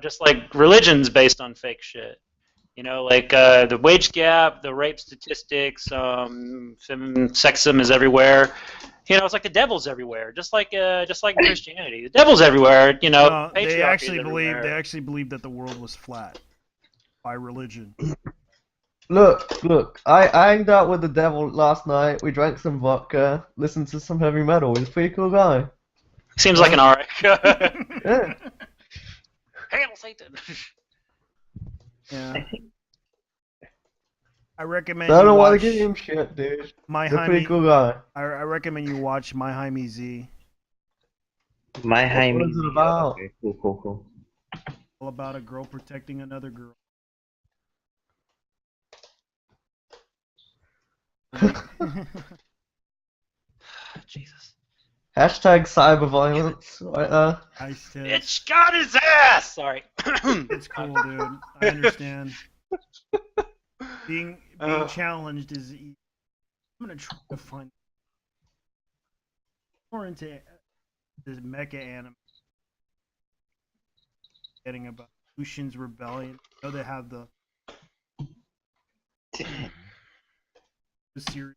Just like religion's based on fake shit. Like the wage gap, the rape statistics, sexism is everywhere. It's like the devil's everywhere, just like Christianity. The devil's everywhere. They patriarchy actually is everywhere. believed that the world was flat by religion. Look, I hanged out with the devil last night. We drank some vodka, listened to some heavy metal. He's a pretty cool guy. Seems like an alright. Yeah. Hail Satan. Yeah. I recommend. I you don't want watch to give him shit, dude. My He's a pretty Jaime. cool guy. I recommend you watch My Jaime Z. My Jaime. What is it about? Okay, cool. All about a girl protecting another girl. Jesus. Hashtag cyber violence. Right, I said Bitch got his ass. Sorry. it's cool, dude. I understand. Being challenged is. I'm gonna try to find more into this mecha anime. Getting about Lucian's Rebellion. I know they have the series.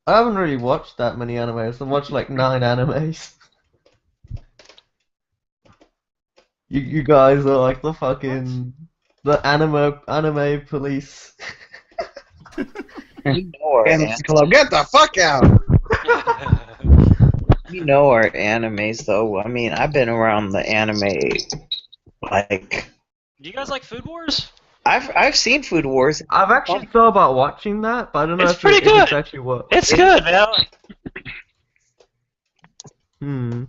I haven't really watched that many animes. I've watched like 9 animes. You guys are like the anime police. You know our Get the fuck out! You know our animes though. I mean, I've been around the anime. Like, Do you guys like Food Wars? I've seen Food Wars. I've actually thought about watching that, but I don't know It's if pretty if good. it's actually what. It's good, man. Hmm.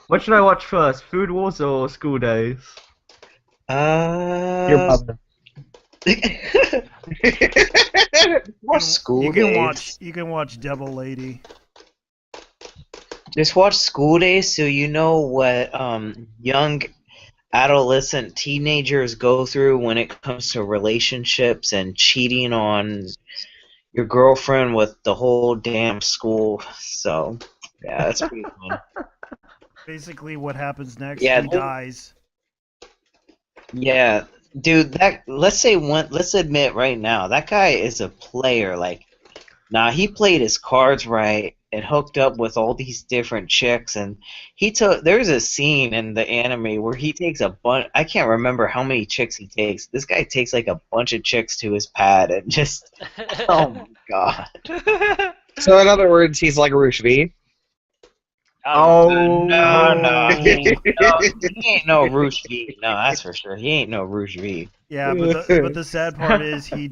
What should I watch first? Food Wars or School Days? Your mother. Watch School You can Days. watch Devil Lady. Just watch School Days so you know what young adolescent teenagers go through when it comes to relationships and cheating on your girlfriend with the whole damn school. So, yeah, that's pretty fun. Basically, what happens next? Yeah, he dies. Yeah, dude, let's admit right now, that guy is a player. Like, nah, he played his cards right. and hooked up with all these different chicks, and there's a scene in the anime where he takes a bunch. I can't remember how many chicks he takes. This guy takes like a bunch of chicks to his pad and just oh my god. So in other words, he's like Roosh V. Oh, No, he ain't no Roosh V. No, that's for sure. He ain't no Roosh V. Yeah, but the sad part is he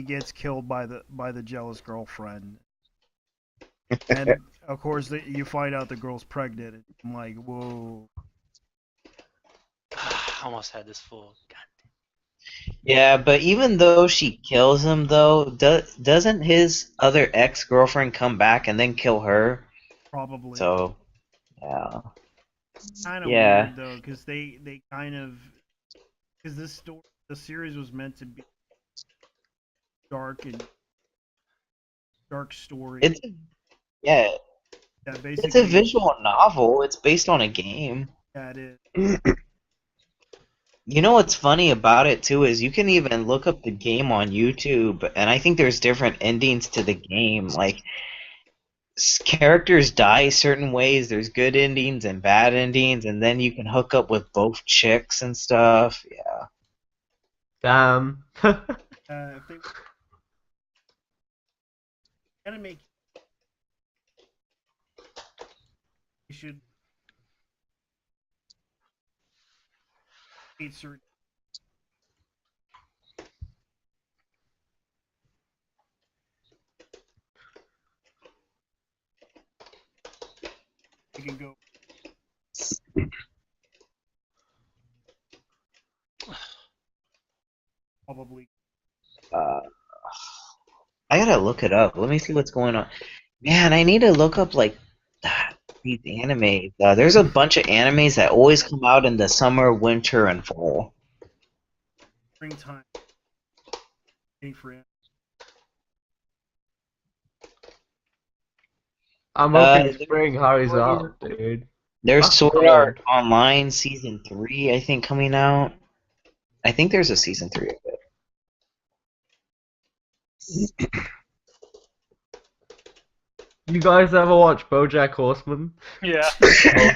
gets killed by the jealous girlfriend, and of course you find out the girl's pregnant. And I'm like, whoa. Almost had this full. God. Yeah, but even though she kills him, though, doesn't his other ex-girlfriend come back and then kill her? Probably. So, yeah. Kind of Yeah. weird though, because they kind of because the series was meant to be dark story. It's that it's a basically visual novel. It's based on a game. yeah, it is. You know what's funny about it too is you can even look up the game on YouTube, and I think there's different endings to the game. Like characters die certain ways. There's good endings and bad endings, and then you can hook up with both chicks and stuff. Yeah. damn. If they anime, you should hate certain. You can go. Probably. I gotta look it up. Let me see what's going on. Man, I need to look up like these animes. There's a bunch of animes that always come out in the summer, winter, and fall. Springtime. Waiting for it. I'm hoping there- spring hurries up, dude. There's That's Sword cool. Art Online Season 3, I think, coming out. I think there's a Season 3 of it. You guys ever watch BoJack Horseman? Yeah,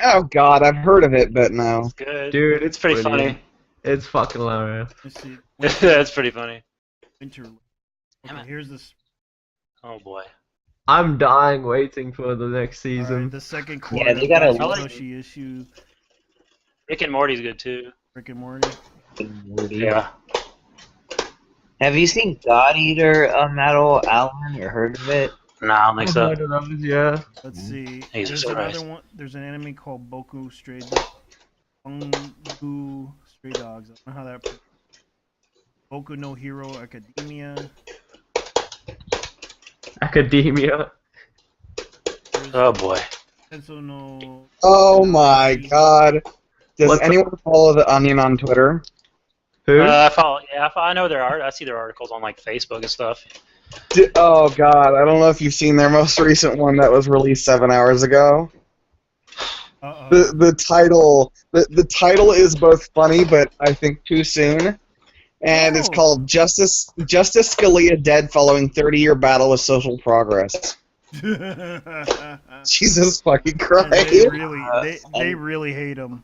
Oh god, I've heard of it, but no. it's good. Dude, It's pretty brilliant. It's fucking hilarious. Let's see. funny. That's pretty funny. Winter. Damn Okay, it. here's this. Oh boy. I'm dying waiting for the next All season. right, the second Yeah, quarter. they gotta of like- Toshi issue. Rick and Morty's good too. Rick and Morty. Yeah. Have you seen God Eater Metal, Alan, or heard of it? Nah, I don't think I've so. heard of those, yeah. Let's see. Jesus There's Christ. another one. There's an anime called Bungu Stray Dogs. I don't know how that. Boku no Hero Academia. Academia. There's Oh boy. Tenso no. Oh my god. Does What's anyone follow the Onion on Twitter? Who? I follow. Yeah, I know their art. I see their articles on like Facebook and stuff. Oh god, I don't know if you've seen their most recent one that was released 7 hours ago. Uh-oh. The title is both funny but I think too soon. And it's Oh. called Justice Scalia dead following 30-year battle with social progress. Jesus fucking Christ. They really hate him.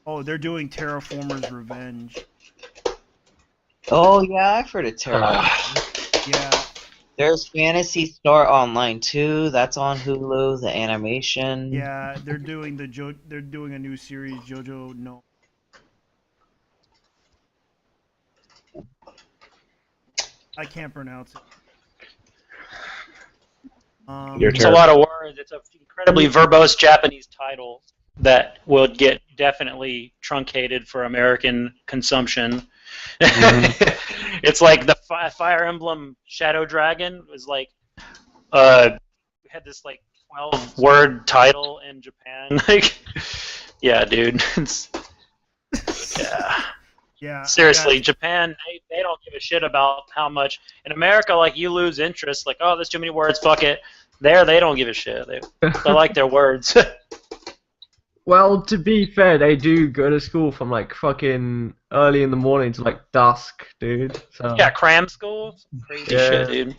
Oh, they're doing Terraformers Revenge. Oh, yeah, I've heard of Terra. Yeah. There's Fantasy Star Online 2. That's on Hulu, the animation. Yeah, they're doing they're doing a new series, JoJo no. I can't pronounce it. It's a lot of words. It's an incredibly verbose Japanese title that would get definitely truncated for American consumption. It's like the Fire Emblem Shadow Dragon was like, had this like 12-word title in Japan. Like, yeah, dude. Yeah. Yeah. Seriously, Japan, they don't give a shit about how much. In America, like, you lose interest. Like, oh, there's too many words, fuck it. There, they don't give a shit. They like their words. Well, to be fair, they do go to school from like fucking early in the morning to like dusk, dude. So Yeah, cram school? Crazy Yeah. shit, dude.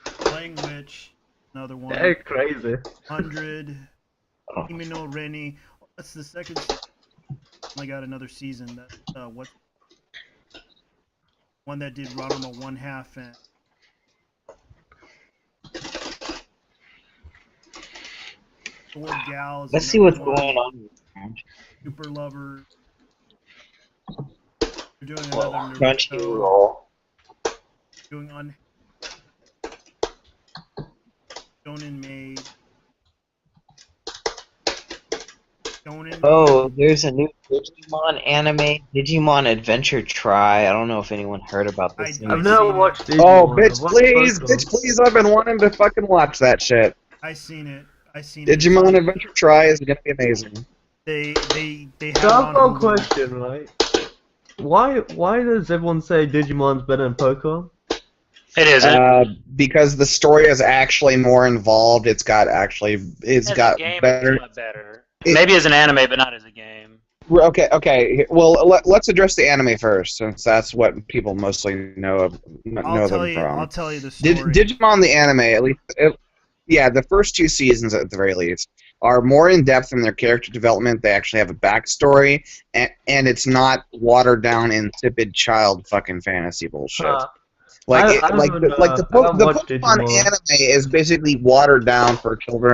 Playing which, another one. They're crazy. 100. Kimi no Reni. That's the second. Only got another season. That what? One that did Ranma 1/2 and. Sword Gals. Let's see what's going on. Super Lover. You're doing another Naruto. Crunchyroll. Doing on. Shonen Maid. Shonen. Oh, there's a new Digimon anime, Digimon Adventure Try. I don't know if anyone heard about this. I- new I've never seen it. watched these. Oh, bitch, please! I've been wanting to fucking watch that shit. I seen it. Digimon Adventure Try is gonna be amazing. They have So it I've got on a Hulu. question, right? Why does everyone say Digimon's better than Pokemon? It isn't. Because the story is actually more involved. It's got As a game, better. it's a lot better. Maybe as an anime, but not as a game. Okay. Well, let's address the anime first, since that's what people mostly know I'll them from. I'll tell you the story. Digimon the anime, at least, the first 2 seasons at the very least are more in depth in their character development. They actually have a backstory, and it's not watered down, insipid child fucking fantasy bullshit. I haven't The watched Pokemon Digimon. anime is basically watered down for children.